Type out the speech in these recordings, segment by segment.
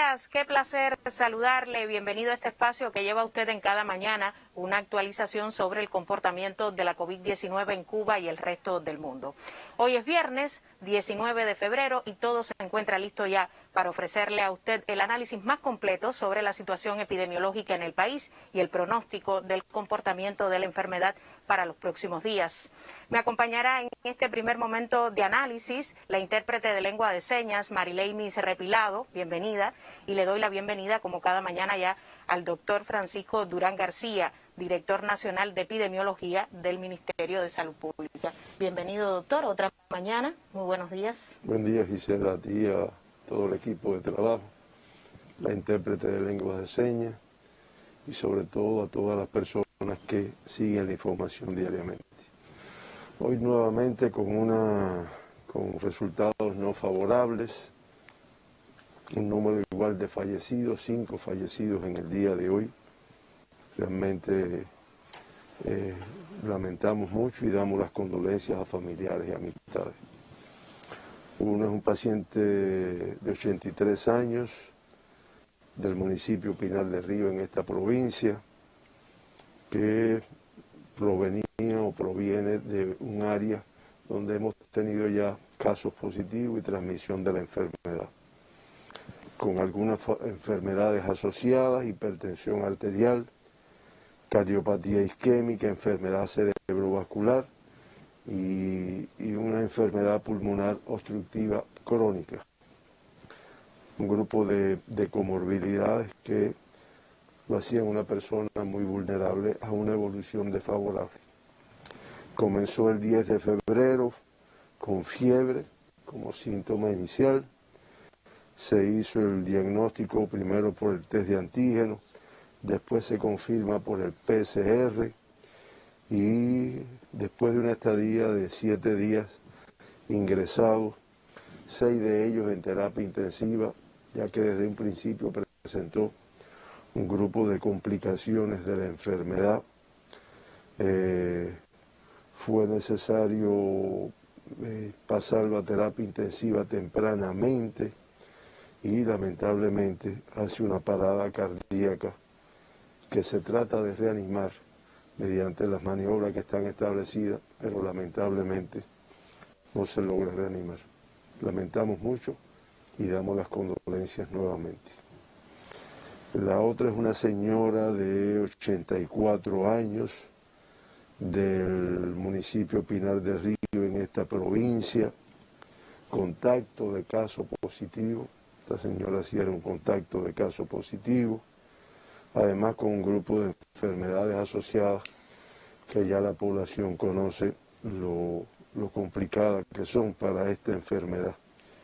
días, qué placer saludarle. Bienvenido a este espacio que lleva usted en cada mañana una actualización sobre el comportamiento de la COVID-19 en Cuba y el resto del mundo. Hoy es viernes 19 de febrero y todo se encuentra listo ya para ofrecerle a usted el análisis más completo sobre la situación epidemiológica en el país y el pronóstico del comportamiento de la enfermedad para los próximos días. Me acompañará en este primer momento de análisis la intérprete de lengua de señas, Marileymis Repilado, bienvenida, y le doy la bienvenida como cada mañana ya al doctor Francisco Durán García, director nacional de epidemiología del Ministerio de Salud Pública. Bienvenido, doctor, otra mañana, muy buenos días. Buen día, Gisela, a ti y a todo el equipo de trabajo, la intérprete de lengua de señas y sobre todo a todas las personas que siguen la información diariamente. Hoy nuevamente con resultados no favorables, un número igual de fallecidos, 5 fallecidos en el día de hoy. Realmente lamentamos mucho y damos las condolencias a familiares y amistades. Uno es un paciente de 83 años del municipio Pinar del Río en esta provincia, que provenía o proviene de un área donde hemos tenido ya casos positivos y transmisión de la enfermedad, con algunas enfermedades asociadas, hipertensión arterial, cardiopatía isquémica, enfermedad cerebrovascular y una enfermedad pulmonar obstructiva crónica. Un grupo de comorbilidades que lo hacían una persona muy vulnerable a una evolución desfavorable. Comenzó el 10 de febrero con fiebre como síntoma inicial. Se hizo el diagnóstico primero por el test de antígeno, después se confirma por el PCR y después de una estadía de 7 días ingresados, 6 de ellos en terapia intensiva, ya que desde un principio presentó un grupo de complicaciones de la enfermedad. Fue necesario pasarlo a terapia intensiva tempranamente y lamentablemente hace una parada cardíaca que se trata de reanimar mediante las maniobras que están establecidas, pero lamentablemente no se logra reanimar. Lamentamos mucho y damos las condolencias nuevamente. La otra es una señora de 84 años del municipio Pinar del Río en esta provincia, contacto de caso positivo. Esta señora sí era un contacto de caso positivo, además con un grupo de enfermedades asociadas que ya la población conoce lo complicadas que son para esta enfermedad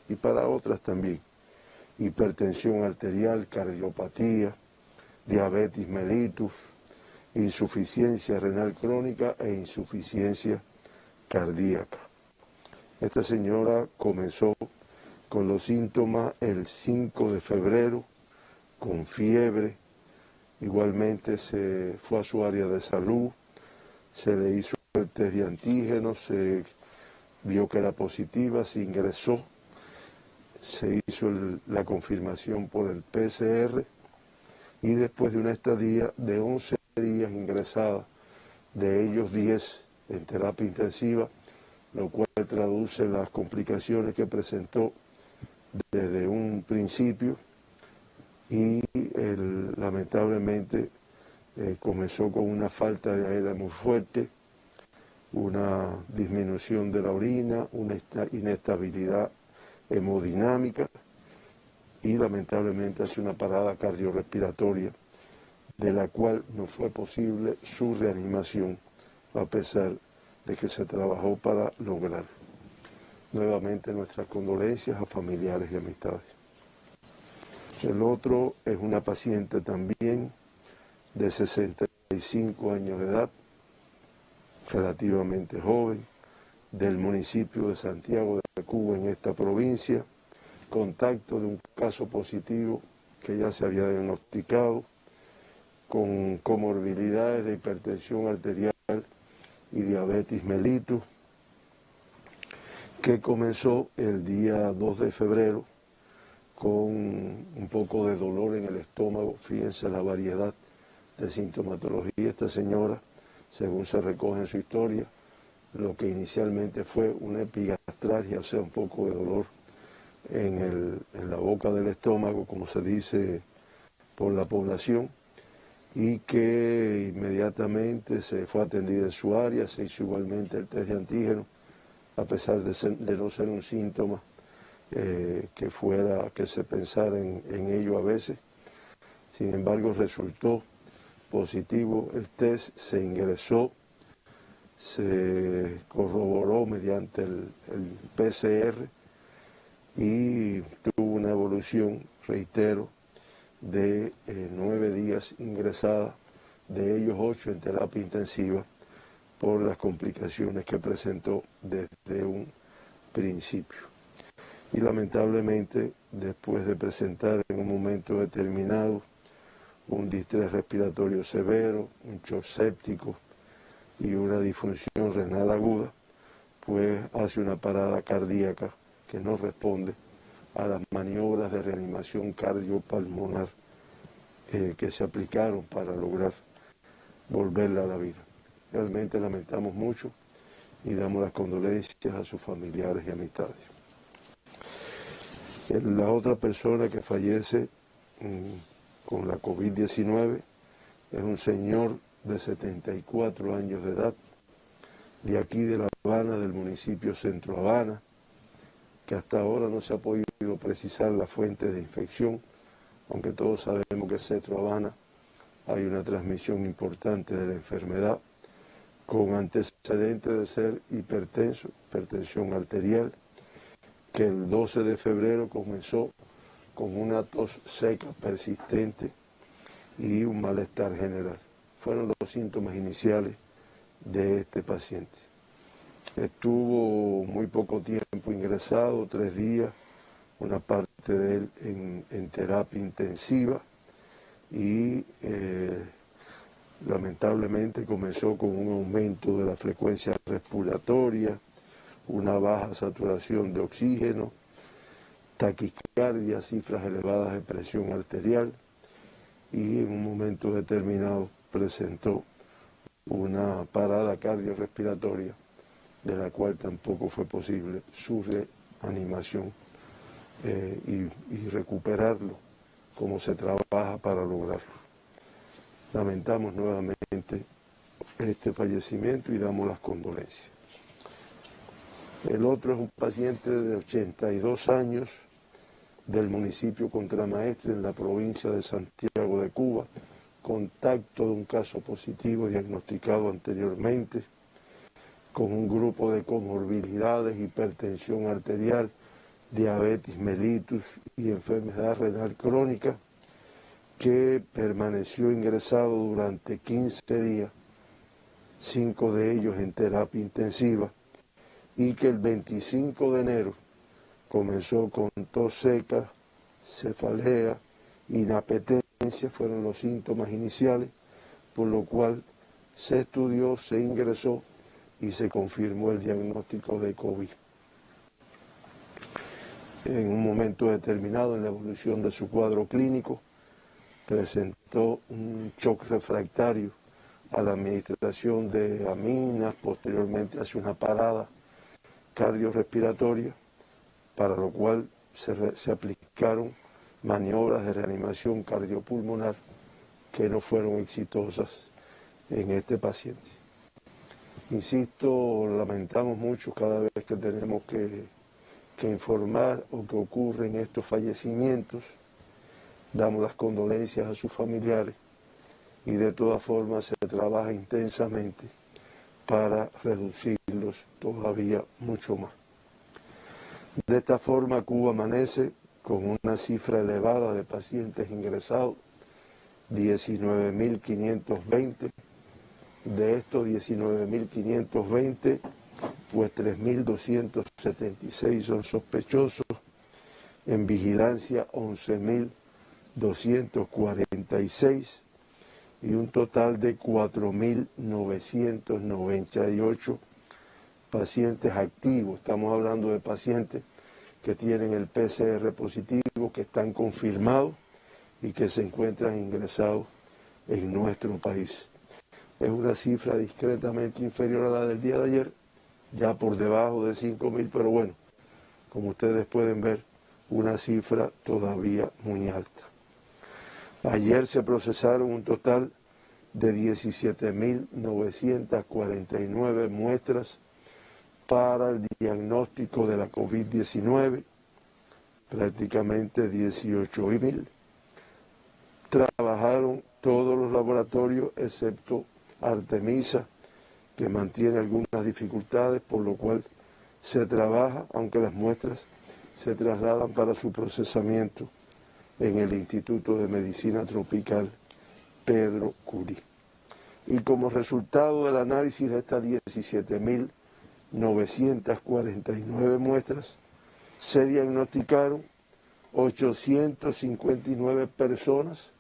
y para otras también. Hipertensión arterial, cardiopatía, diabetes mellitus, insuficiencia renal crónica e insuficiencia cardíaca. Esta señora comenzó con los síntomas el 5 de febrero, con fiebre. Igualmente se fue a su área de salud, se le hizo el test de antígenos, se vio que era positiva, se ingresó, se hizo la confirmación por el PCR y después de una estadía de 11 días ingresada, de ellos 10 en terapia intensiva, lo cual traduce las complicaciones que presentó desde un principio y lamentablemente comenzó con una falta de aire muy fuerte, una disminución de la orina, una inestabilidad hemodinámica y lamentablemente hace una parada cardiorrespiratoria de la cual no fue posible su reanimación a pesar de que se trabajó para lograr. Nuevamente nuestras condolencias a familiares y amistades. El otro es una paciente también de 65 años de edad, relativamente joven, del municipio de Santiago de Cuba en esta provincia, contacto de un caso positivo que ya se había diagnosticado, con comorbilidades de hipertensión arterial y diabetes mellitus, que comenzó el día 2 de febrero con un poco de dolor en el estómago. Fíjense la variedad de sintomatología. Esta señora, según se recoge en su historia, lo que inicialmente fue una epigastralgia, o sea, un poco de dolor en la boca del estómago, como se dice por la población, y que inmediatamente se fue atendida en su área, se hizo igualmente el test de antígeno, a pesar de no ser un síntoma que se pensara en ello a veces. Sin embargo, resultó positivo el test, se ingresó, se corroboró mediante el PCR y tuvo una evolución, reitero, de 9 días ingresada, de ellos 8 en terapia intensiva por las complicaciones que presentó desde un principio. Y lamentablemente, después de presentar en un momento determinado un distrés respiratorio severo, un shock séptico y una disfunción renal aguda, pues hace una parada cardíaca que no responde a las maniobras de reanimación cardiopulmonar que se aplicaron para lograr volverla a la vida. Realmente lamentamos mucho y damos las condolencias a sus familiares y amistades. La otra persona que fallece con la COVID-19 es un señor de 74 años de edad, de aquí de La Habana, del municipio Centro Habana, que hasta ahora no se ha podido precisar la fuente de infección, aunque todos sabemos que en Centro Habana hay una transmisión importante de la enfermedad, con antecedentes de ser hipertenso, hipertensión arterial, que el 12 de febrero comenzó con una tos seca persistente y un malestar general. Fueron los síntomas iniciales de este paciente. Estuvo muy poco tiempo ingresado, 3 días, una parte de él en terapia intensiva y lamentablemente comenzó con un aumento de la frecuencia respiratoria, una baja saturación de oxígeno, taquicardia, cifras elevadas de presión arterial y en un momento determinado presentó una parada cardiorrespiratoria de la cual tampoco fue posible su reanimación y recuperarlo como se trabaja para lograrlo. Lamentamos nuevamente este fallecimiento y damos las condolencias. El otro es un paciente de 82 años del municipio Contramaestre en la provincia de Santiago de Cuba, contacto de un caso positivo diagnosticado anteriormente, con un grupo de comorbilidades, hipertensión arterial, diabetes mellitus y enfermedad renal crónica, que permaneció ingresado durante 15 días, 5 de ellos en terapia intensiva, y que el 25 de enero comenzó con tos seca, cefalea, inapetencia, fueron los síntomas iniciales, por lo cual se estudió, se ingresó y se confirmó el diagnóstico de COVID. En un momento determinado en la evolución de su cuadro clínico, presentó un shock refractario a la administración de aminas, posteriormente hace una parada cardiorrespiratoria, para lo cual se aplicaron maniobras de reanimación cardiopulmonar que no fueron exitosas en este paciente. Insisto, lamentamos mucho cada vez que tenemos que informar o que ocurren estos fallecimientos, damos las condolencias a sus familiares y de todas formas se trabaja intensamente para reducirlos todavía mucho más. De esta forma, Cuba amanece con una cifra elevada de pacientes ingresados, 19.520. De estos 19.520, pues 3.276 son sospechosos, en vigilancia 11.246 y un total de 4.998 pacientes activos. Estamos hablando de pacientes que tienen el PCR positivo, que están confirmados y que se encuentran ingresados en nuestro país. Es una cifra discretamente inferior a la del día de ayer, ya por debajo de 5.000, pero bueno, como ustedes pueden ver, una cifra todavía muy alta. Ayer se procesaron un total de 17.949 muestras para el diagnóstico de la COVID-19, prácticamente 18.000. Trabajaron todos los laboratorios excepto Artemisa, que mantiene algunas dificultades, por lo cual se trabaja, aunque las muestras se trasladan para su procesamiento en el Instituto de Medicina Tropical Pedro Curí. Y como resultado del análisis de estas 17.949 muestras, se diagnosticaron 859 personas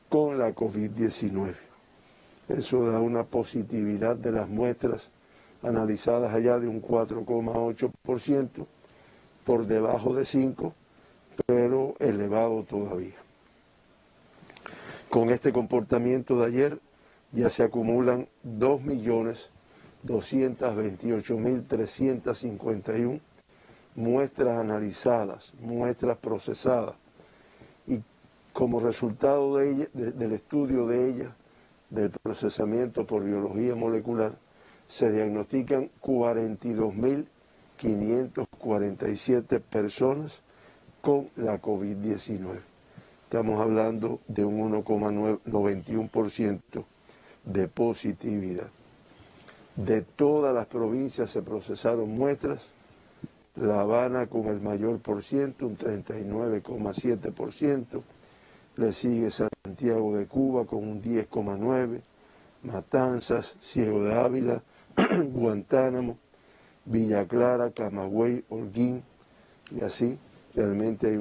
con la COVID-19. Eso da una positividad de las muestras analizadas allá de un 4,8%, por debajo de 5%, pero elevado todavía. Con este comportamiento de ayer ya se acumulan 2.228.351 muestras analizadas, muestras procesadas, y como resultado de ella, del estudio de ellas, del procesamiento por biología molecular, se diagnostican 42.547 personas con la COVID-19. Estamos hablando de un 1,91% de positividad. De todas las provincias se procesaron muestras. La Habana con el mayor por ciento, un 39,7%. Le sigue Santiago de Cuba con un 10,9%. Matanzas, Ciego de Ávila, Guantánamo, Villa Clara, Camagüey, Holguín, y así realmente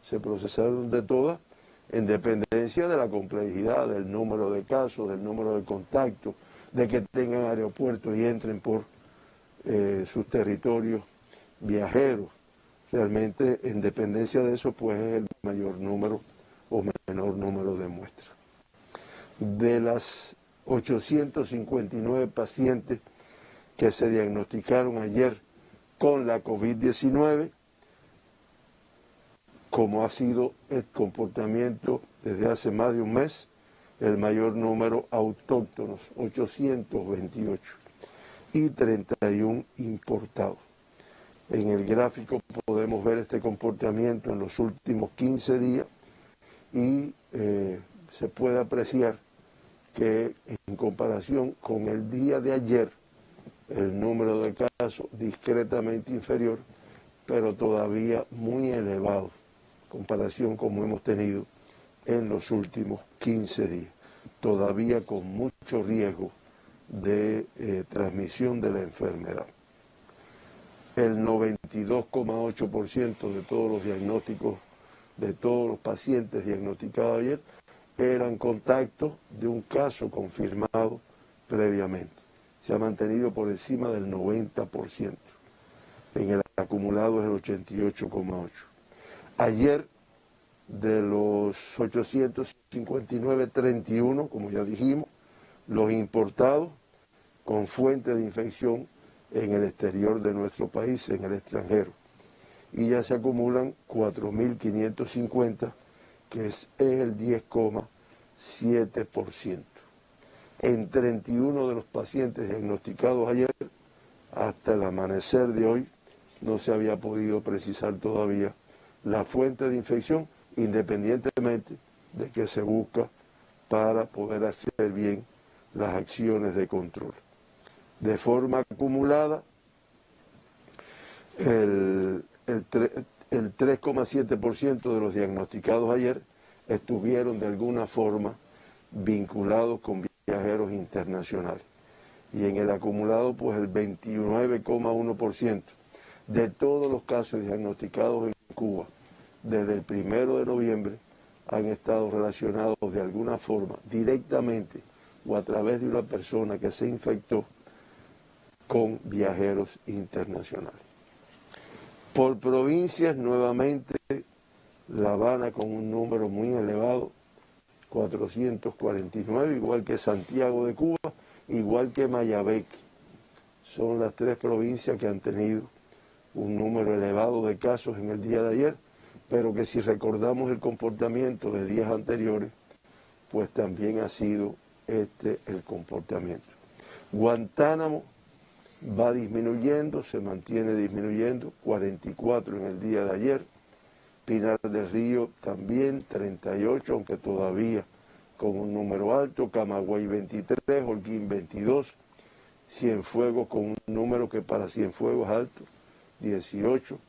se procesaron de todas, en dependencia de la complejidad, del número de casos, del número de contactos, de que tengan aeropuertos y entren por sus territorios viajeros. Realmente, en dependencia de eso, pues es el mayor número o menor número de muestras. De las 859 pacientes que se diagnosticaron ayer con la COVID-19, como ha sido el comportamiento desde hace más de un mes, el mayor número autóctonos, 828, y 31 importados. En el gráfico podemos ver este comportamiento en los últimos 15 días y se puede apreciar que en comparación con el día de ayer, el número de casos discretamente inferior, pero todavía muy elevado, en comparación como hemos tenido en los últimos 15 días, todavía con mucho riesgo de transmisión de la enfermedad. El 92,8% de todos los diagnósticos, de todos los pacientes diagnosticados ayer, eran contactos de un caso confirmado previamente. Se ha mantenido por encima del 90%. En el acumulado es el 88,8%. Ayer, de los 859, 31, como ya dijimos, los importados con fuente de infección en el exterior de nuestro país, en el extranjero. Y ya se acumulan 4.550, que es el 10,7%. En 31 de los pacientes diagnosticados ayer, hasta el amanecer de hoy, no se había podido precisar todavía la fuente de infección, independientemente de que se busca para poder hacer bien las acciones de control. De forma acumulada, el 3,7% de los diagnosticados ayer estuvieron de alguna forma vinculados con viajeros internacionales. Y en el acumulado, pues el 29,1% de todos los casos diagnosticados en Cuba desde el 1 de noviembre han estado relacionados de alguna forma, directamente o a través de una persona que se infectó con viajeros internacionales. Por provincias, nuevamente, La Habana con un número muy elevado, 449, igual que Santiago de Cuba, igual que Mayabeque. Son las tres provincias que han tenido un número elevado de casos en el día de ayer, pero que si recordamos el comportamiento de días anteriores, pues también ha sido este el comportamiento. Guantánamo va disminuyendo, se mantiene disminuyendo, 44 en el día de ayer. Pinar del Río también, 38, aunque todavía con un número alto. Camagüey 23, Holguín 22, Cienfuegos con un número que para Cienfuegos es alto, 18,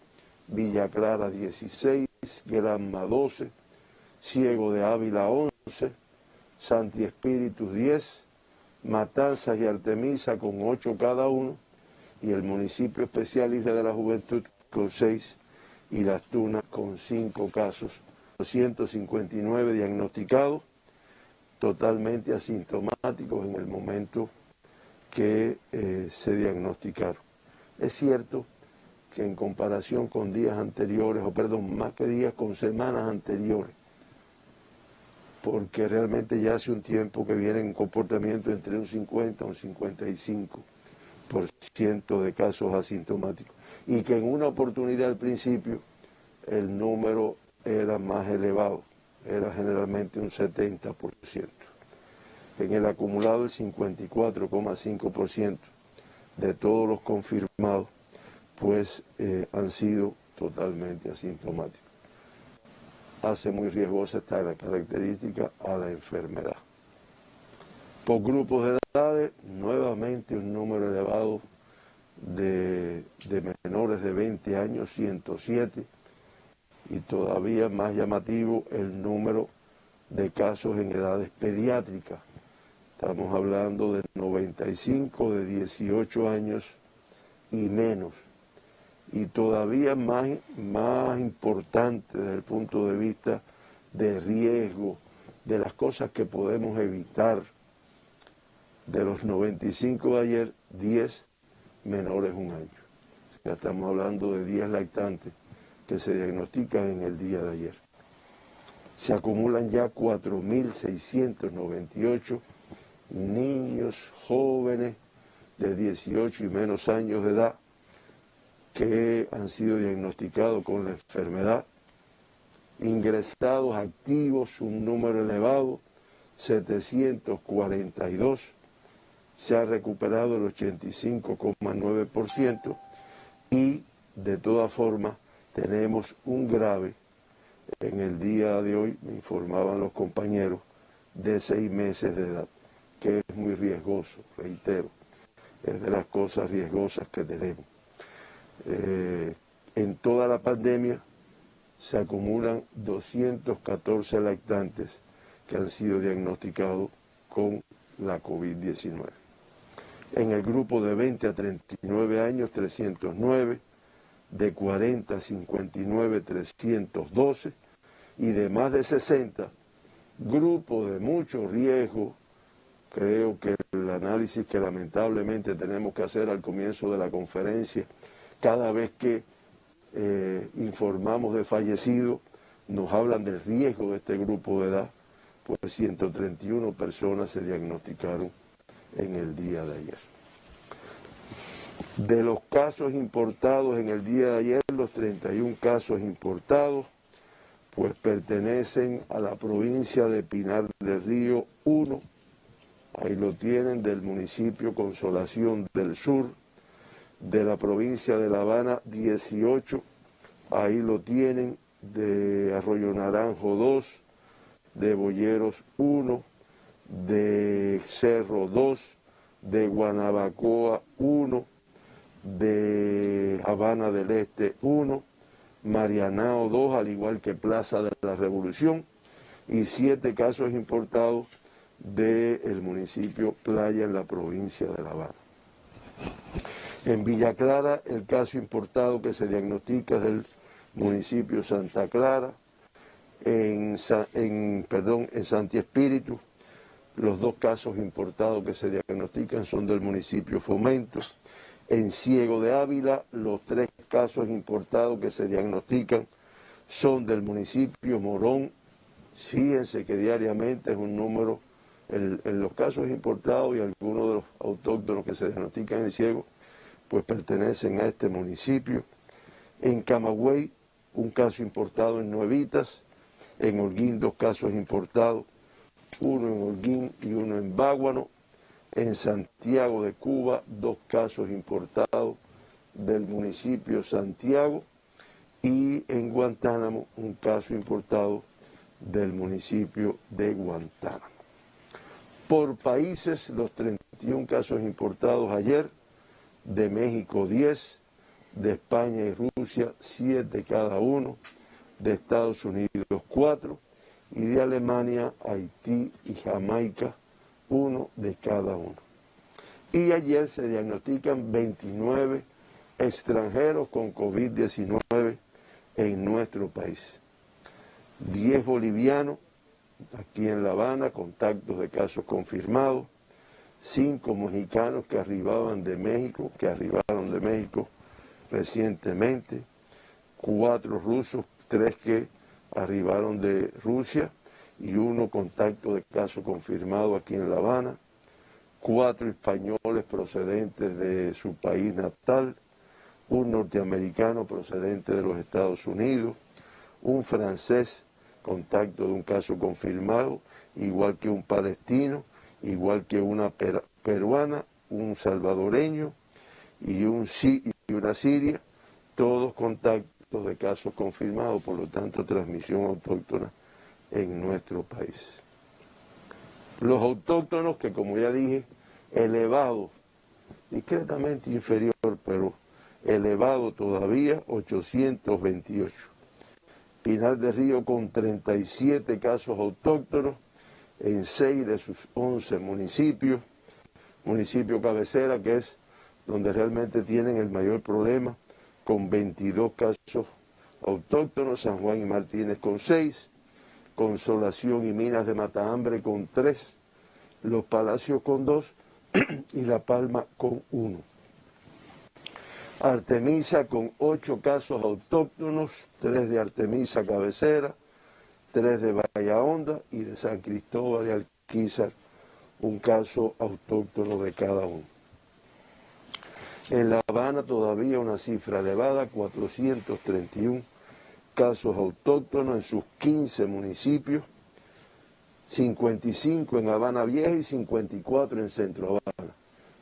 Villa Clara 16, Granma 12, Ciego de Ávila 11, Santi Espíritus 10, Matanzas y Artemisa con 8 cada uno, y el municipio especial Isla de la Juventud con 6, y Las Tunas con 5 casos, 259 diagnosticados, totalmente asintomáticos en el momento que se diagnosticaron. Es cierto que en comparación con días anteriores, más que días, con semanas anteriores, porque realmente ya hace un tiempo que viene un comportamiento entre un 50 y un 55% de casos asintomáticos, y que en una oportunidad al principio el número era más elevado, era generalmente un 70%. En el acumulado el 54,5% de todos los confirmados pues han sido totalmente asintomáticos. Hace muy riesgosa esta característica a la enfermedad. Por grupos de edades, nuevamente un número elevado de menores de 20 años, 107, y todavía más llamativo el número de casos en edades pediátricas. Estamos hablando de 95, de 18 años y menos. Y todavía más importante desde el punto de vista de riesgo, de las cosas que podemos evitar. De los 95 de ayer, 10 menores un año. O sea, estamos hablando de 10 lactantes que se diagnostican en el día de ayer. Se acumulan ya 4.698 niños jóvenes de 18 y menos años de edad que han sido diagnosticados con la enfermedad, ingresados activos, un número elevado, 742, se ha recuperado el 85,9%, y de todas formas tenemos un grave, en el día de hoy me informaban los compañeros, de 6 meses de edad, que es muy riesgoso, reitero, es de las cosas riesgosas que tenemos. En toda la pandemia se acumulan 214 lactantes que han sido diagnosticados con la COVID-19. En el grupo de 20 a 39 años, 309, de 40 a 59, 312, y de más de 60, grupo de mucho riesgo. Creo que el análisis que lamentablemente tenemos que hacer al comienzo de la conferencia, cada vez que informamos de fallecidos, nos hablan del riesgo de este grupo de edad, pues 131 personas se diagnosticaron en el día de ayer. De los casos importados en el día de ayer, los 31 casos importados, pues pertenecen a la provincia de Pinar del Río 1, ahí lo tienen, del municipio Consolación del Sur, de la provincia de La Habana 18, ahí lo tienen, de Arroyo Naranjo 2, de Boyeros 1, de Cerro 2, de Guanabacoa 1, de Habana del Este 1, Marianao 2, al igual que Plaza de la Revolución, y 7 casos importados del municipio Playa en la provincia de La Habana. En Villa Clara, el caso importado que se diagnostica es del municipio Santa Clara. En Santi Espíritu, los 2 casos importados que se diagnostican son del municipio Fomento. En Ciego de Ávila, los 3 casos importados que se diagnostican son del municipio Morón. Fíjense que diariamente es un número, en los casos importados y algunos de los autóctonos que se diagnostican en Ciego, pues pertenecen a este municipio. En Camagüey, un caso importado en Nuevitas. En Holguín, 2 casos importados, uno en Holguín y uno en Báguano. En Santiago de Cuba, 2 casos importados del municipio Santiago. Y en Guantánamo, un caso importado del municipio de Guantánamo. Por países, los 31 casos importados ayer, de México 10, de España y Rusia 7 cada uno, de Estados Unidos 4 y de Alemania, Haití y Jamaica 1 de cada uno. Y ayer se diagnostican 29 extranjeros con COVID-19 en nuestro país. 10 bolivianos aquí en La Habana, contactos de casos confirmados. 5 mexicanos que arribaron de México recientemente. 4 rusos, 3 que arribaron de Rusia y 1 contacto de caso confirmado aquí en La Habana. 4 españoles procedentes de su país natal. 1 norteamericano procedente de los Estados Unidos. 1 francés, contacto de un caso confirmado, igual que un palestino, igual que una peruana, un salvadoreño y una siria, todos contactos de casos confirmados, por lo tanto transmisión autóctona en nuestro país. Los autóctonos que, como ya dije, elevados, discretamente inferior, pero elevado todavía, 828. Pinar del Río con 37 casos autóctonos en 6 de sus 11 municipios. Municipio cabecera, que es donde realmente tienen el mayor problema, con 22 casos autóctonos. San Juan y Martínez con 6. Consolación y Minas de Matahambre con 3. Los Palacios con 2 y La Palma con 1. Artemisa con 8 casos autóctonos, 3 de Artemisa cabecera, 3 de Bahía Honda y de San Cristóbal de Alquizar, un caso autóctono de cada uno. En La Habana todavía una cifra elevada, 431 casos autóctonos en sus 15 municipios, 55 en Habana Vieja y 54 en Centro Habana.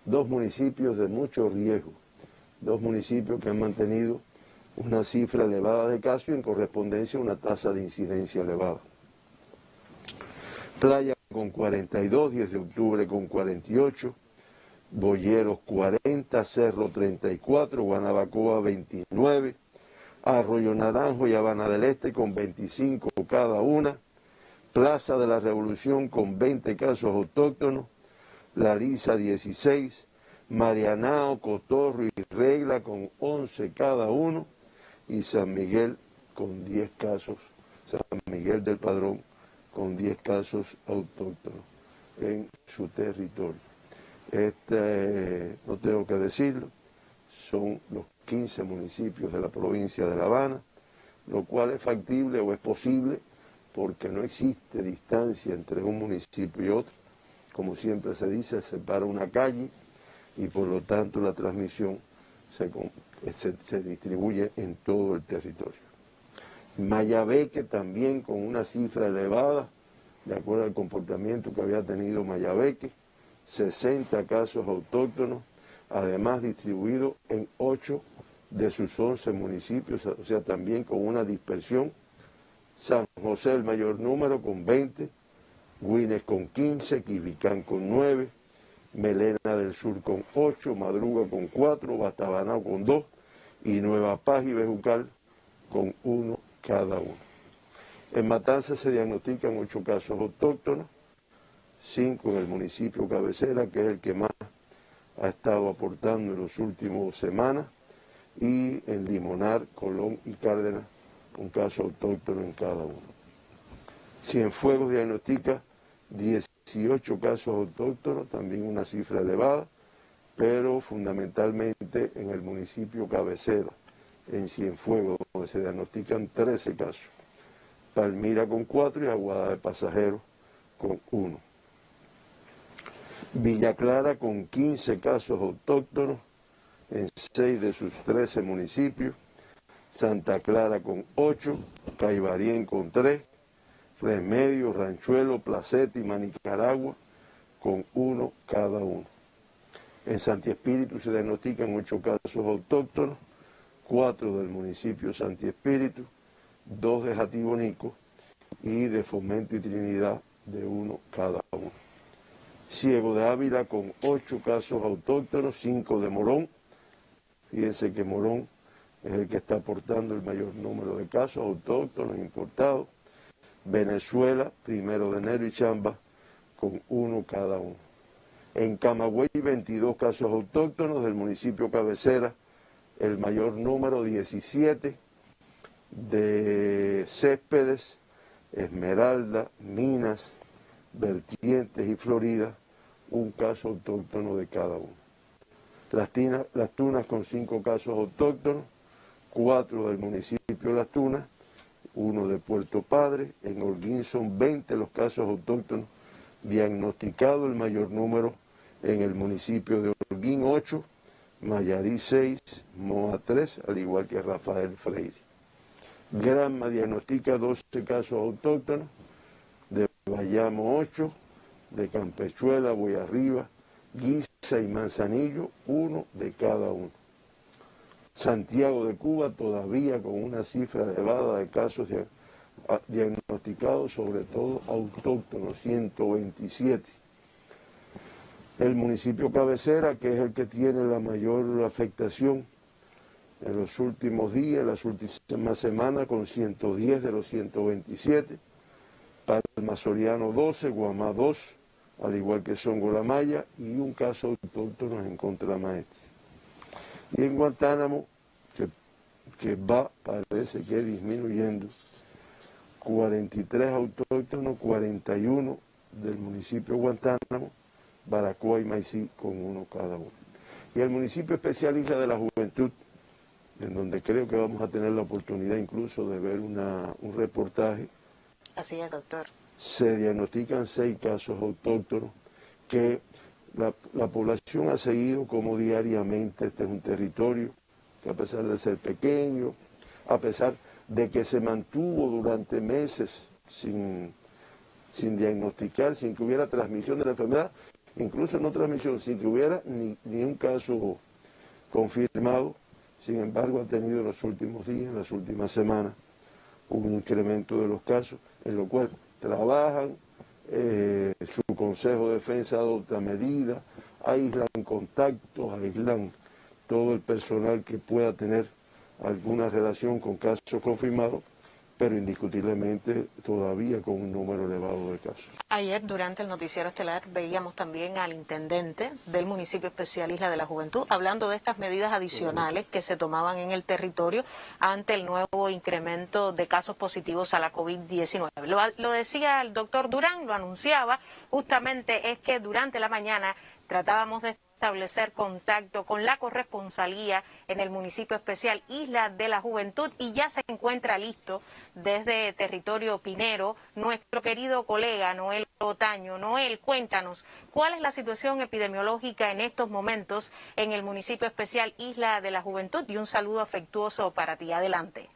2 municipios de mucho riesgo, 2 municipios que han mantenido una cifra elevada de casos y en correspondencia a una tasa de incidencia elevada. Playa con 42, 10 de octubre con 48, Boyeros 40, Cerro 34, Guanabacoa 29, Arroyo Naranjo y Habana del Este con 25 cada una, Plaza de la Revolución con 20 casos autóctonos, Larissa 16, Marianao, Cotorro y Regla con 11 cada uno y San Miguel con 10 casos, San Miguel del Padrón con 10 casos autóctonos en su territorio. No tengo que decirlo, son los 15 municipios de la provincia de La Habana, lo cual es factible o es posible porque no existe distancia entre un municipio y otro. Como siempre se dice, se separa una calle y por lo tanto la transmisión se distribuye en todo el territorio. Mayabeque también con una cifra elevada, de acuerdo al comportamiento que había tenido Mayabeque, 60 casos autóctonos, además distribuidos en 8 de sus 11 municipios, o sea, también con una dispersión. San José el mayor número con 20, Güines con 15, Quibicán con 9, Melena del Sur con 8, Madruga con 4, Batabanao con 2 y Nueva Paz y Bejucal con 1 cada uno. En Matanzas se diagnostican 8 casos autóctonos, 5 en el municipio cabecera, que es el que más ha estado aportando en las últimas semanas, y en Limonar, Colón y Cárdenas, un caso autóctono en cada uno. Cienfuegos diagnostica 18 casos autóctonos, también una cifra elevada, pero fundamentalmente en el municipio cabecera, en Cienfuegos, donde se diagnostican 13 casos. Palmira con 4 y Aguada de Pasajeros con 1. Villa Clara con 15 casos autóctonos en 6 de sus 13 municipios. Santa Clara con 8, Caibarien con 3, Remedio, Ranchuelo, Placeta y Manicaragua con 1 cada uno. En Santi Espíritu se diagnostican 8 casos autóctonos, 4 del municipio Santi Espíritu, 2 de Jatibonico y de Fomento y Trinidad de 1 cada uno. Ciego de Ávila con 8 casos autóctonos, 5 de Morón. Fíjense que Morón es el que está aportando el mayor número de casos autóctonos importados. Venezuela, 1 de enero y Chamba con 1 cada uno. En Camagüey, 22 casos autóctonos del municipio cabecera, el mayor número 17 de Céspedes, Esmeralda, Minas, Vertientes y Florida, 1 caso autóctono de cada uno. Las Tunas con 5 casos autóctonos, 4 del municipio Las Tunas, 1 de Puerto Padre. En Holguín son 20 los casos autóctonos diagnosticados, el mayor número en el municipio de Holguín 8, Mayarí 6, Moa 3, al igual que Rafael Freire. Granma diagnostica 12 casos autóctonos, de Bayamo 8, de Campechuela, Boyarriba, Guisa y Manzanillo, 1 de cada uno. Santiago de Cuba todavía con una cifra elevada de casos diagnosticados, sobre todo autóctonos, 127. El municipio cabecera, que es el que tiene la mayor afectación en los últimos días, en las últimas semanas, con 110 de los 127. Palma Soriano 12, Guamá 2, al igual que Songolamaya, y 1 caso autóctono en Contramaestre. Y en Guantánamo, que parece que disminuyendo, 43 autóctonos, 41 del municipio de Guantánamo, Baracoa y Maicí con 1 cada uno. Y el municipio especial Isla de la Juventud, en donde creo que vamos a tener la oportunidad incluso de ver un reportaje. Así es, doctor. Se diagnostican 6 casos autóctonos que la población ha seguido como diariamente. Este es un territorio que, a pesar de ser pequeño, a pesar de que se mantuvo durante meses sin diagnosticar, sin que hubiera transmisión de la enfermedad, incluso no transmisión, sin que hubiera ni un caso confirmado, sin embargo ha tenido en los últimos días, en las últimas semanas, un incremento de los casos, en lo cual trabajan, su Consejo de Defensa adopta medidas, aíslan contactos, aíslan todo el personal que pueda tener alguna relación con casos confirmados, pero indiscutiblemente todavía con un número elevado de casos. Ayer, durante el noticiero estelar, veíamos también al intendente del municipio especial Isla de la Juventud hablando de estas medidas adicionales que se tomaban en el territorio ante el nuevo incremento de casos positivos a la COVID-19. Lo decía el doctor Durán, lo anunciaba, justamente es que durante la mañana tratábamos de establecer contacto con la corresponsalía en el municipio especial Isla de la Juventud y ya se encuentra listo desde territorio Pinero nuestro querido colega Noel Otaño. Noel, cuéntanos, ¿cuál es la situación epidemiológica en estos momentos en el municipio especial Isla de la Juventud? Y un saludo afectuoso para ti. Adelante.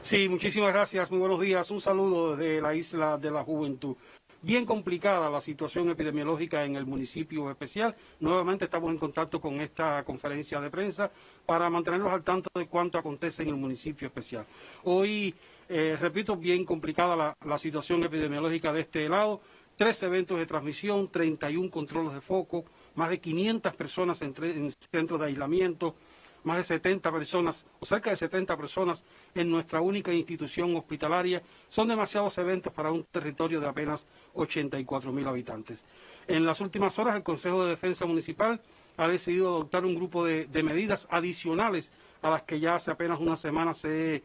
Sí, muchísimas gracias, muy buenos días. Un saludo desde la Isla de la Juventud. Bien complicada la situación epidemiológica en el municipio especial. Nuevamente estamos en contacto con esta conferencia de prensa para mantenerlos al tanto de cuánto acontece en el municipio especial. Hoy, repito, bien complicada la situación epidemiológica de este lado. 3 eventos de transmisión, 31 controles de foco, más de 500 personas en centros de aislamiento, más de 70 personas, o cerca de 70 personas en nuestra única institución hospitalaria. Son demasiados eventos para un territorio de apenas 84.000 habitantes. En las últimas horas, el Consejo de Defensa Municipal ha decidido adoptar un grupo de medidas adicionales a las que ya hace apenas una semana se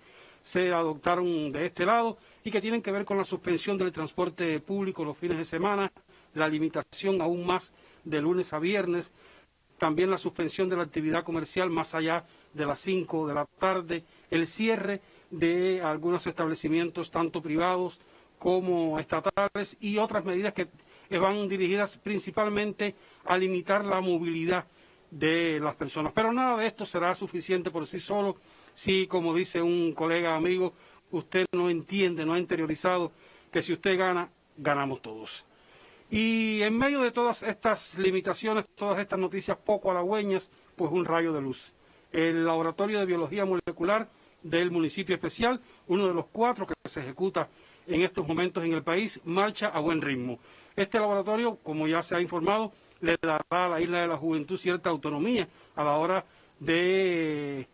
adoptaron de este lado y que tienen que ver con la suspensión del transporte público los fines de semana, la limitación aún más de lunes a viernes, también la suspensión de la actividad comercial más allá de las 5 de la tarde, el cierre de algunos establecimientos tanto privados como estatales y otras medidas que van dirigidas principalmente a limitar la movilidad de las personas. Pero nada de esto será suficiente por sí solo si, como dice un colega amigo, usted no entiende, no ha interiorizado que si usted gana, ganamos todos. Y en medio de todas estas limitaciones, todas estas noticias poco halagüeñas, pues un rayo de luz. El Laboratorio de Biología Molecular del municipio especial, uno de los 4 que se ejecuta en estos momentos en el país, marcha a buen ritmo. Este laboratorio, como ya se ha informado, le dará a la Isla de la Juventud cierta autonomía a la hora de,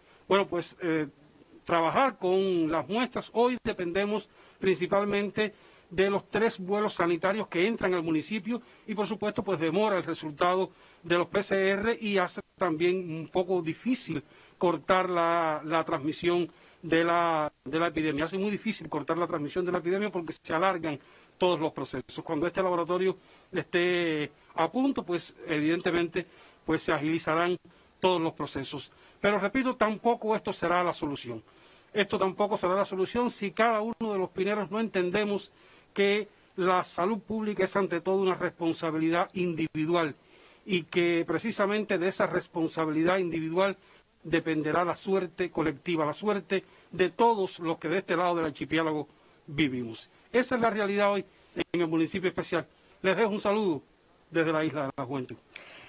trabajar con las muestras. Hoy dependemos principalmente de los 3 vuelos sanitarios que entran al municipio y por supuesto pues demora el resultado de los PCR y hace también un poco difícil cortar la transmisión de la epidemia. Hace muy difícil cortar la transmisión de la epidemia porque se alargan todos los procesos. Cuando este laboratorio esté a punto, pues evidentemente pues se agilizarán todos los procesos. Pero repito, tampoco esto será la solución. Esto tampoco será la solución si cada uno de los pineros no entendemos que la salud pública es ante todo una responsabilidad individual y que precisamente de esa responsabilidad individual dependerá la suerte colectiva, la suerte de todos los que de este lado del archipiélago vivimos. Esa es la realidad hoy en el municipio especial. Les dejo un saludo desde la Isla de la Juventud.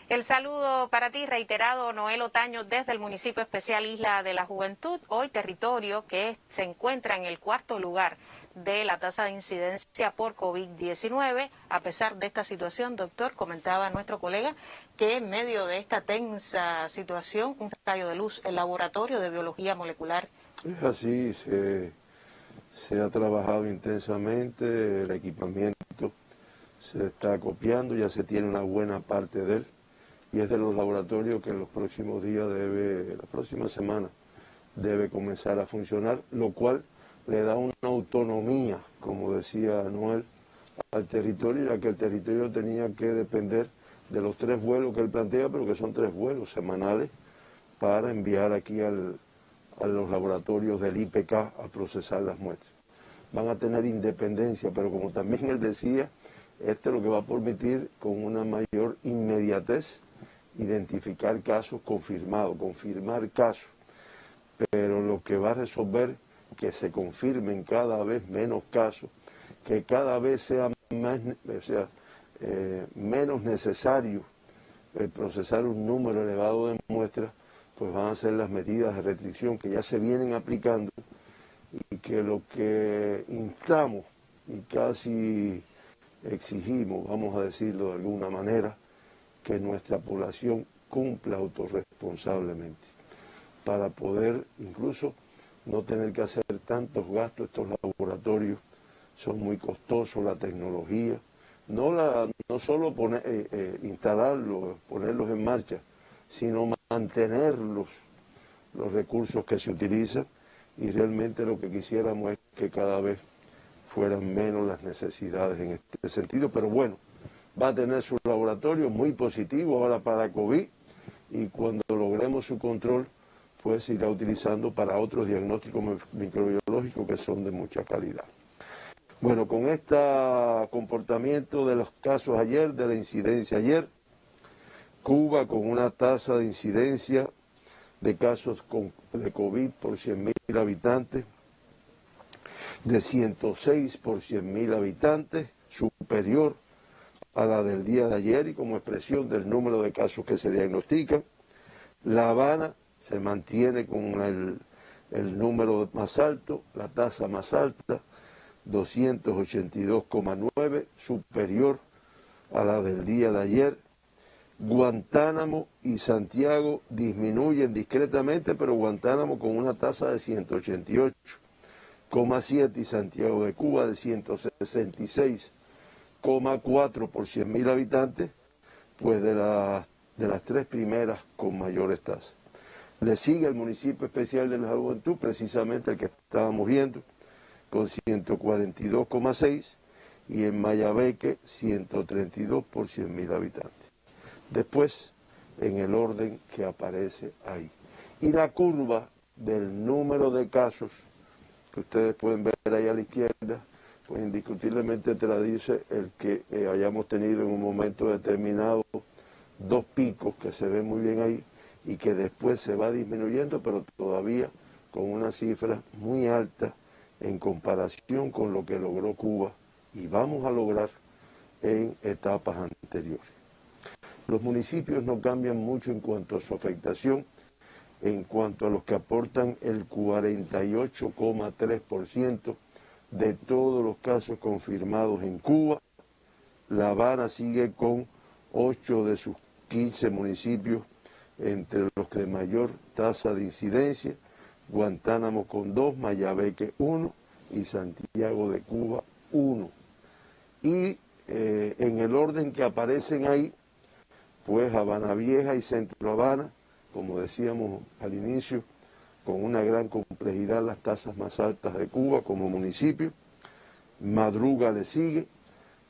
El saludo para ti, reiterado, Noel Otaño, desde el municipio especial Isla de la Juventud, hoy territorio que se encuentra en el 4º lugar de la tasa de incidencia por COVID-19. A pesar de esta situación, doctor, comentaba nuestro colega que en medio de esta tensa situación, un rayo de luz, el Laboratorio de Biología Molecular. Es así, se ha trabajado intensamente, el equipamiento se está copiando, ya se tiene una buena parte de él. Y es de los laboratorios que en los próximos días la próxima semana debe comenzar a funcionar, lo cual le da una autonomía, como decía Noel, al territorio, ya que el territorio tenía que depender de los 3 vuelos que él plantea, pero que son 3 vuelos semanales para enviar aquí a los laboratorios del IPK a procesar las muestras. Van a tener independencia, pero como también él decía, esto es lo que va a permitir con una mayor inmediatez identificar casos confirmados, confirmar casos, pero lo que va a resolver que se confirmen cada vez menos casos, que cada vez sea menos necesario procesar un número elevado de muestras, pues van a ser las medidas de restricción que ya se vienen aplicando y que lo que instamos y casi exigimos, vamos a decirlo de alguna manera, que nuestra población cumpla autorresponsablemente para poder incluso no tener que hacer tantos gastos. Estos laboratorios son muy costosos, la tecnología, no solo instalarlos, ponerlos en marcha, sino mantener los recursos que se utilizan, y realmente lo que quisiéramos es que cada vez fueran menos las necesidades en este sentido, pero bueno, va a tener su laboratorio muy positivo ahora para COVID, y cuando logremos su control, pues se irá utilizando para otros diagnósticos microbiológicos que son de mucha calidad. Bueno, con este comportamiento de los casos ayer, de la incidencia ayer, Cuba con una tasa de incidencia de casos de COVID por 100.000 habitantes, de 106 por 100.000 habitantes, superior a la del día de ayer y como expresión del número de casos que se diagnostican. La Habana se mantiene con el número más alto, la tasa más alta, 282,9, superior a la del día de ayer. Guantánamo y Santiago disminuyen discretamente, pero Guantánamo con una tasa de 188,7 y Santiago de Cuba de 166,4 por 100.000 habitantes, pues de las 3 primeras con mayores tasas. Le sigue el municipio especial de la Juventud, precisamente el que estábamos viendo, con 142,6, y en Mayabeque 132 por 100.000 habitantes. después en el orden que aparece ahí. Y la curva del número de casos que ustedes pueden ver ahí a la izquierda, pues indiscutiblemente te la dice el que hayamos tenido en un momento determinado dos picos que se ven muy bien ahí y que después se va disminuyendo, pero todavía con una cifra muy alta en comparación con lo que logró Cuba y vamos a lograr en etapas anteriores. Los municipios no cambian mucho en cuanto a su afectación, en cuanto a los que aportan el 48,3% de todos los casos confirmados en Cuba. La Habana sigue con 8 de sus 15 municipios entre los que de mayor tasa de incidencia, Guantánamo con 2, Mayabeque 1 y Santiago de Cuba 1. Y en el orden que aparecen ahí, pues Habana Vieja y Centro Habana, como decíamos al inicio, con una gran complejidad, las tasas más altas de Cuba como municipio. Madruga le sigue,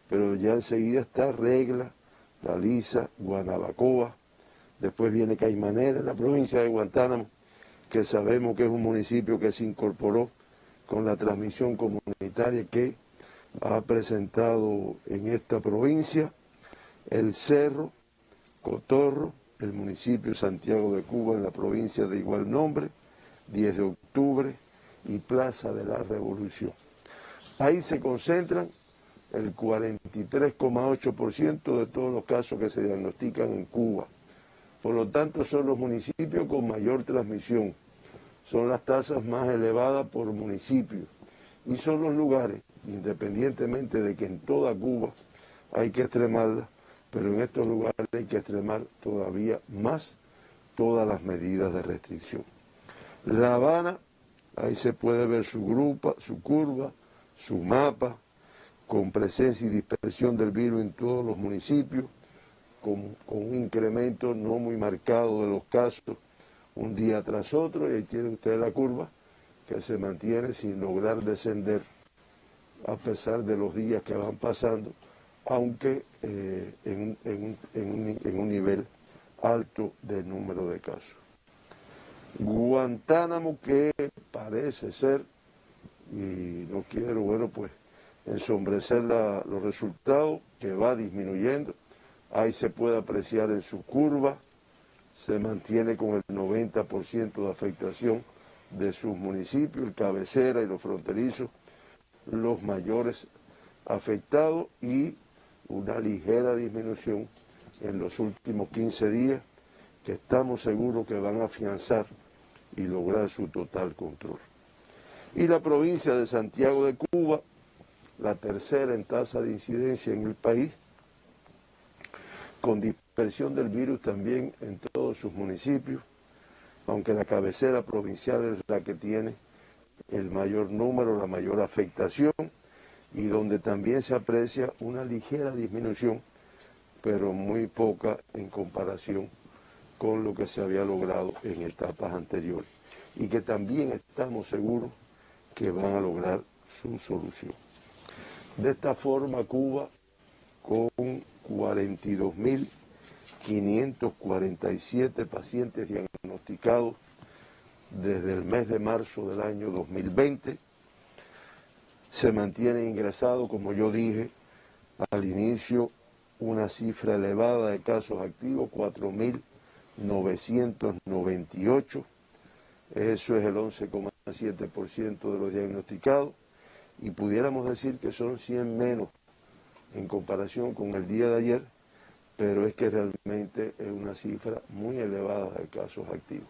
pero ya enseguida está Regla, La Lisa, Guanabacoa, después viene Caimanera, en la provincia de Guantánamo, que sabemos que es un municipio que se incorporó con la transmisión comunitaria que ha presentado en esta provincia. El Cerro, Cotorro, el municipio Santiago de Cuba en la provincia de igual nombre, 10 de octubre y Plaza de la Revolución. Ahí se concentran el 43,8% de todos los casos que se diagnostican en Cuba. Por lo tanto, son los municipios con mayor transmisión, son las tasas más elevadas por municipio y son los lugares, independientemente de que en toda Cuba hay que extremarla, pero en estos lugares hay que extremar todavía más todas las medidas de restricción. La Habana, ahí se puede ver su curva, su mapa, con presencia y dispersión del virus en todos los municipios, con un incremento no muy marcado de los casos un día tras otro, y ahí tiene usted la curva que se mantiene sin lograr descender a pesar de los días que van pasando, aunque en un nivel alto de número de casos. Guantánamo, que parece ser, y no quiero, bueno, pues ensombrecer los resultados, que va disminuyendo, ahí se puede apreciar en su curva, se mantiene con el 90% de afectación de sus municipios, el cabecera y los fronterizos, los mayores afectados, y una ligera disminución en los últimos 15 días que estamos seguros que van a afianzar y lograr su total control. Y la provincia de Santiago de Cuba, la tercera en tasa de incidencia en el país, con dispersión del virus también en todos sus municipios, aunque la cabecera provincial es la que tiene el mayor número, la mayor afectación, y donde también se aprecia una ligera disminución, pero muy poca en comparación con lo que se había logrado en etapas anteriores, y que también estamos seguros que van a lograr su solución. De esta forma, Cuba, con 42.547 pacientes diagnosticados desde el mes de marzo del año 2020, se mantiene ingresado, como yo dije al inicio, una cifra elevada de casos activos, 4.998, eso es el 11,7% de los diagnosticados, y pudiéramos decir que son 100 menos en comparación con el día de ayer, pero es que realmente es una cifra muy elevada de casos activos.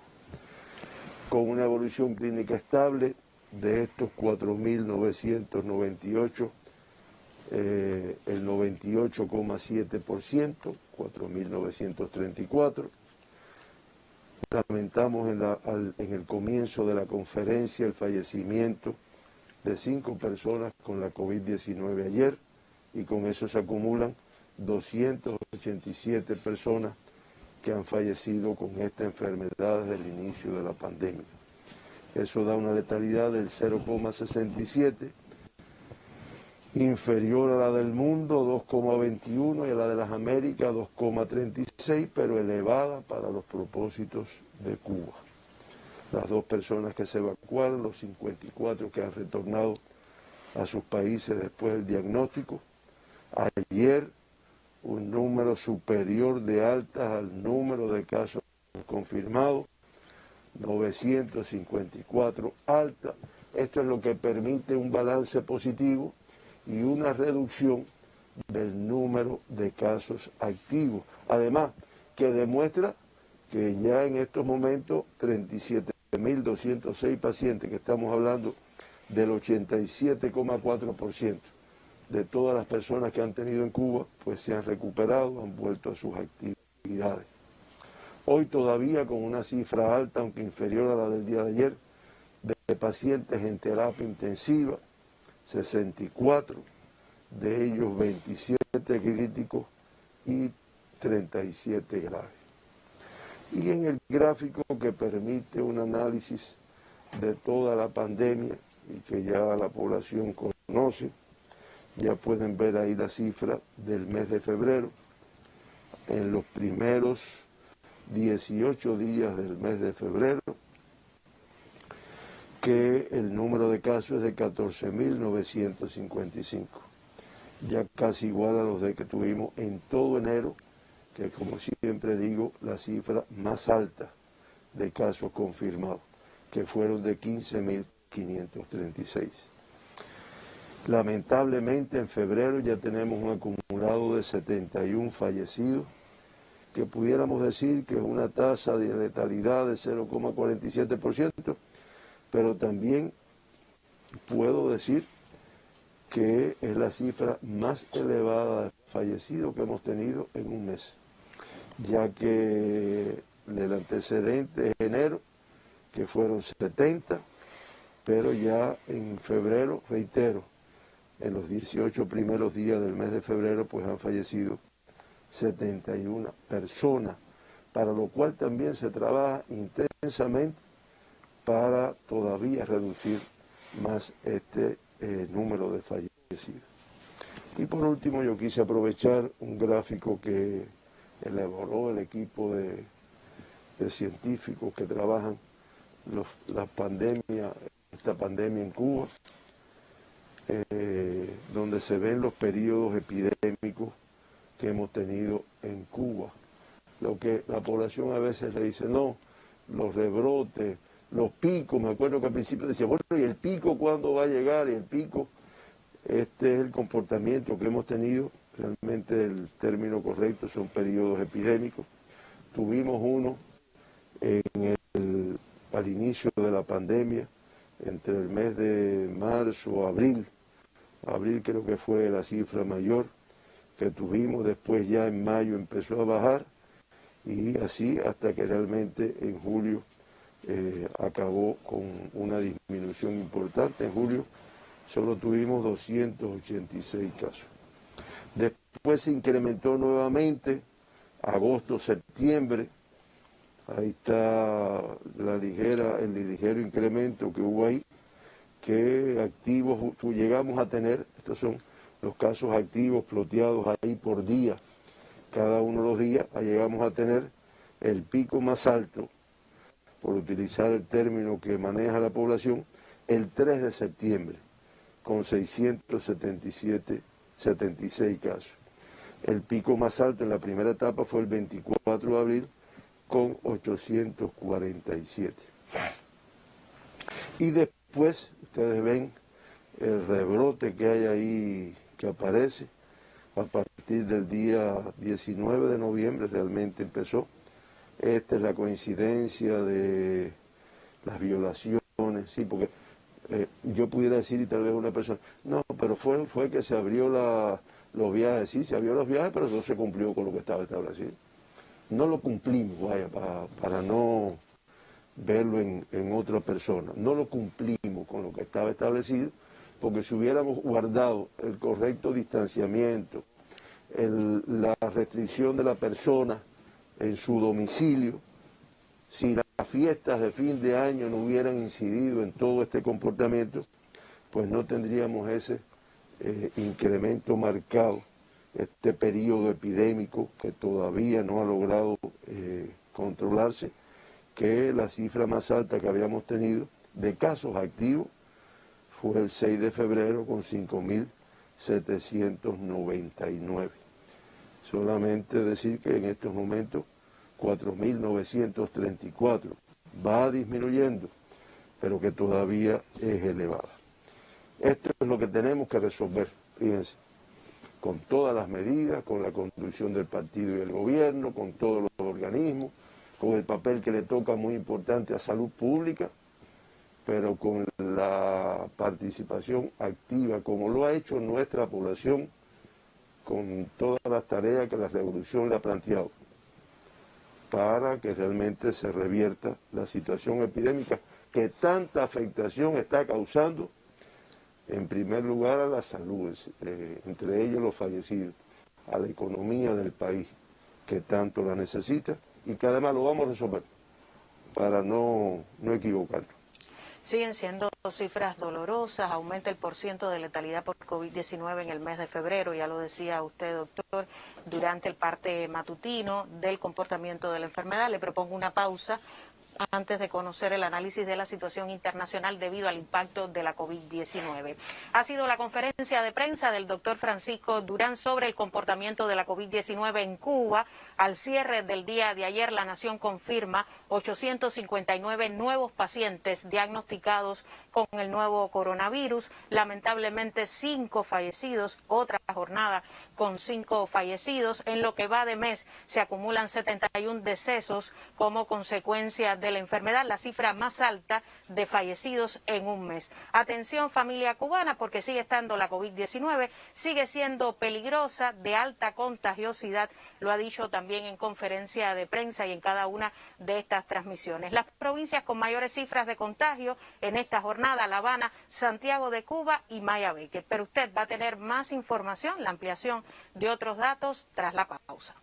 Con una evolución clínica estable, de estos 4.998, el 98,7%, 4.934. Lamentamos en el comienzo de la conferencia el fallecimiento de 5 personas con la COVID-19 ayer, y con eso se acumulan 287 personas que han fallecido con esta enfermedad desde el inicio de la pandemia. Eso da una letalidad del 0,67, inferior a la del mundo, 2,21, y a la de las Américas, 2,36, pero elevada para los propósitos de Cuba. Las 2 personas que se evacuaron, los 54 que han retornado a sus países después del diagnóstico. Ayer, un número superior de altas al número de casos confirmados, 954 altas. Esto es lo que permite un balance positivo y una reducción del número de casos activos. Además, que demuestra que ya en estos momentos 37.206 pacientes, que estamos hablando del 87,4% de todas las personas que han tenido en Cuba, pues se han recuperado, han vuelto a sus actividades. Hoy todavía con una cifra alta, aunque inferior a la del día de ayer, de pacientes en terapia intensiva, 64, de ellos 27 críticos y 37 graves. Y en el gráfico que permite un análisis de toda la pandemia y que ya la población conoce, ya pueden ver ahí la cifra del mes de febrero. En los primeros 18 días del mes de febrero, que el número de casos es de 14.955, ya casi igual a los de que tuvimos en todo enero, que como siempre digo, la cifra más alta de casos confirmados, que fueron de 15.536. Lamentablemente en febrero ya tenemos un acumulado de 71 fallecidos, que pudiéramos decir que es una tasa de letalidad de 0,47%, pero también puedo decir que es la cifra más elevada de fallecidos que hemos tenido en un mes, ya que el antecedente es enero, que fueron 70, pero ya en febrero, reitero, en los 18 primeros días del mes de febrero, pues han fallecido 71 personas, para lo cual también se trabaja intensamente para todavía reducir más este número de fallecidos. Y por último, yo quise aprovechar un gráfico que elaboró el equipo de científicos que trabajan esta pandemia en Cuba, donde se ven los periodos epidémicos que hemos tenido en Cuba. Lo que la población a veces le dice, no, los rebrotes, los picos, me acuerdo que al principio decía, bueno, ¿y el pico cuándo va a llegar? Y el pico, este es el comportamiento que hemos tenido, realmente el término correcto son periodos epidémicos. Tuvimos uno al inicio de la pandemia, entre el mes de marzo, abril creo que fue la cifra mayor que tuvimos, después ya en mayo empezó a bajar, y así hasta que realmente en julio acabó con una disminución importante. En julio solo tuvimos 286 casos. Después se incrementó nuevamente, agosto, septiembre, ahí está el ligero incremento que hubo ahí, que activos llegamos a tener, estos son los casos activos ploteados ahí por día, cada uno de los días llegamos a tener el pico más alto, por utilizar el término que maneja la población, el 3 de septiembre, con 676 casos. El pico más alto en la primera etapa fue el 24 de abril, con 847. Y después, ustedes ven el rebrote que hay ahí, que aparece, a partir del día 19 de noviembre realmente empezó. Esta es la coincidencia de las violaciones, sí, porque yo pudiera decir, y tal vez una persona, no, pero fue que se abrió los viajes, sí, se abrió los viajes, pero no se cumplió con lo que estaba establecido. No lo cumplimos, vaya, para no verlo en otra persona, no lo cumplimos con lo que estaba establecido, porque si hubiéramos guardado el correcto distanciamiento, la restricción de la persona en su domicilio, si las fiestas de fin de año no hubieran incidido en todo este comportamiento, pues no tendríamos ese incremento marcado, este periodo epidémico que todavía no ha logrado controlarse, que la cifra más alta que habíamos tenido de casos activos fue el 6 de febrero con 5.799. Solamente decir que en estos momentos 4.934 va disminuyendo, pero que todavía es elevada. Esto es lo que tenemos que resolver, fíjense, con todas las medidas, con la conducción del partido y el gobierno, con todos los organismos, con el papel que le toca muy importante a salud pública, pero con la participación activa, como lo ha hecho nuestra población, con todas las tareas que la revolución le ha planteado, para que realmente se revierta la situación epidémica que tanta afectación está causando, en primer lugar a la salud, entre ellos los fallecidos, a la economía del país, que tanto la necesita, y que además lo vamos a resolver, para no equivocarnos. Siguen siendo cifras dolorosas, aumenta el % de letalidad por COVID-19 en el mes de febrero, ya lo decía usted, doctor, durante el parte matutino del comportamiento de la enfermedad. Le propongo una pausa antes de conocer el análisis de la situación internacional debido al impacto de la COVID-19. Ha sido la conferencia de prensa del doctor Francisco Durán sobre el comportamiento de la COVID-19 en Cuba. Al cierre del día de ayer, la Nación confirma 859 nuevos pacientes diagnosticados con el nuevo coronavirus. Lamentablemente, 5 fallecidos, otra jornada con 5 fallecidos. En lo que va de mes, se acumulan 71 decesos como consecuencia de la enfermedad, la cifra más alta de fallecidos en un mes. Atención, familia cubana, porque sigue estando la COVID-19, sigue siendo peligrosa, de alta contagiosidad, lo ha dicho también en conferencia de prensa y en cada una de estas transmisiones. Las provincias con mayores cifras de contagio en esta jornada: La Habana, Santiago de Cuba y Mayabeque. Pero usted va a tener más información, la ampliación de otros datos tras la pausa.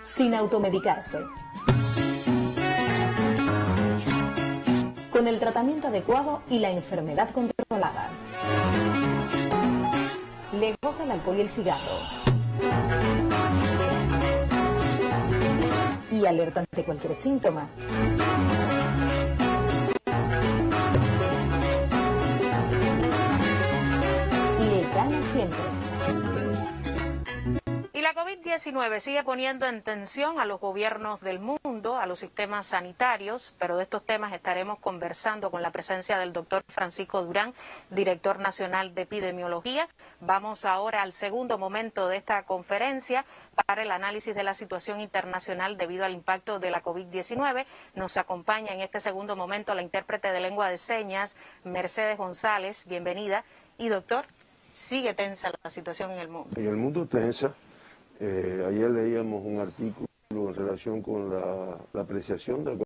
Sin automedicarse. Con el tratamiento adecuado y la enfermedad controlada. Lejos del alcohol y el cigarro. Y alerta ante cualquier síntoma. Le gana siempre. Y la COVID-19 sigue poniendo en tensión a los gobiernos del mundo, a los sistemas sanitarios, pero de estos temas estaremos conversando con la presencia del doctor Francisco Durán, director nacional de epidemiología. Vamos ahora al segundo momento de esta conferencia para el análisis de la situación internacional debido al impacto de la COVID-19. Nos acompaña en este segundo momento la intérprete de lengua de señas, Mercedes González. Bienvenida. Y doctor, sigue tensa la situación en el mundo. En el mundo tensa. Ayer leíamos un artículo en relación con la apreciación del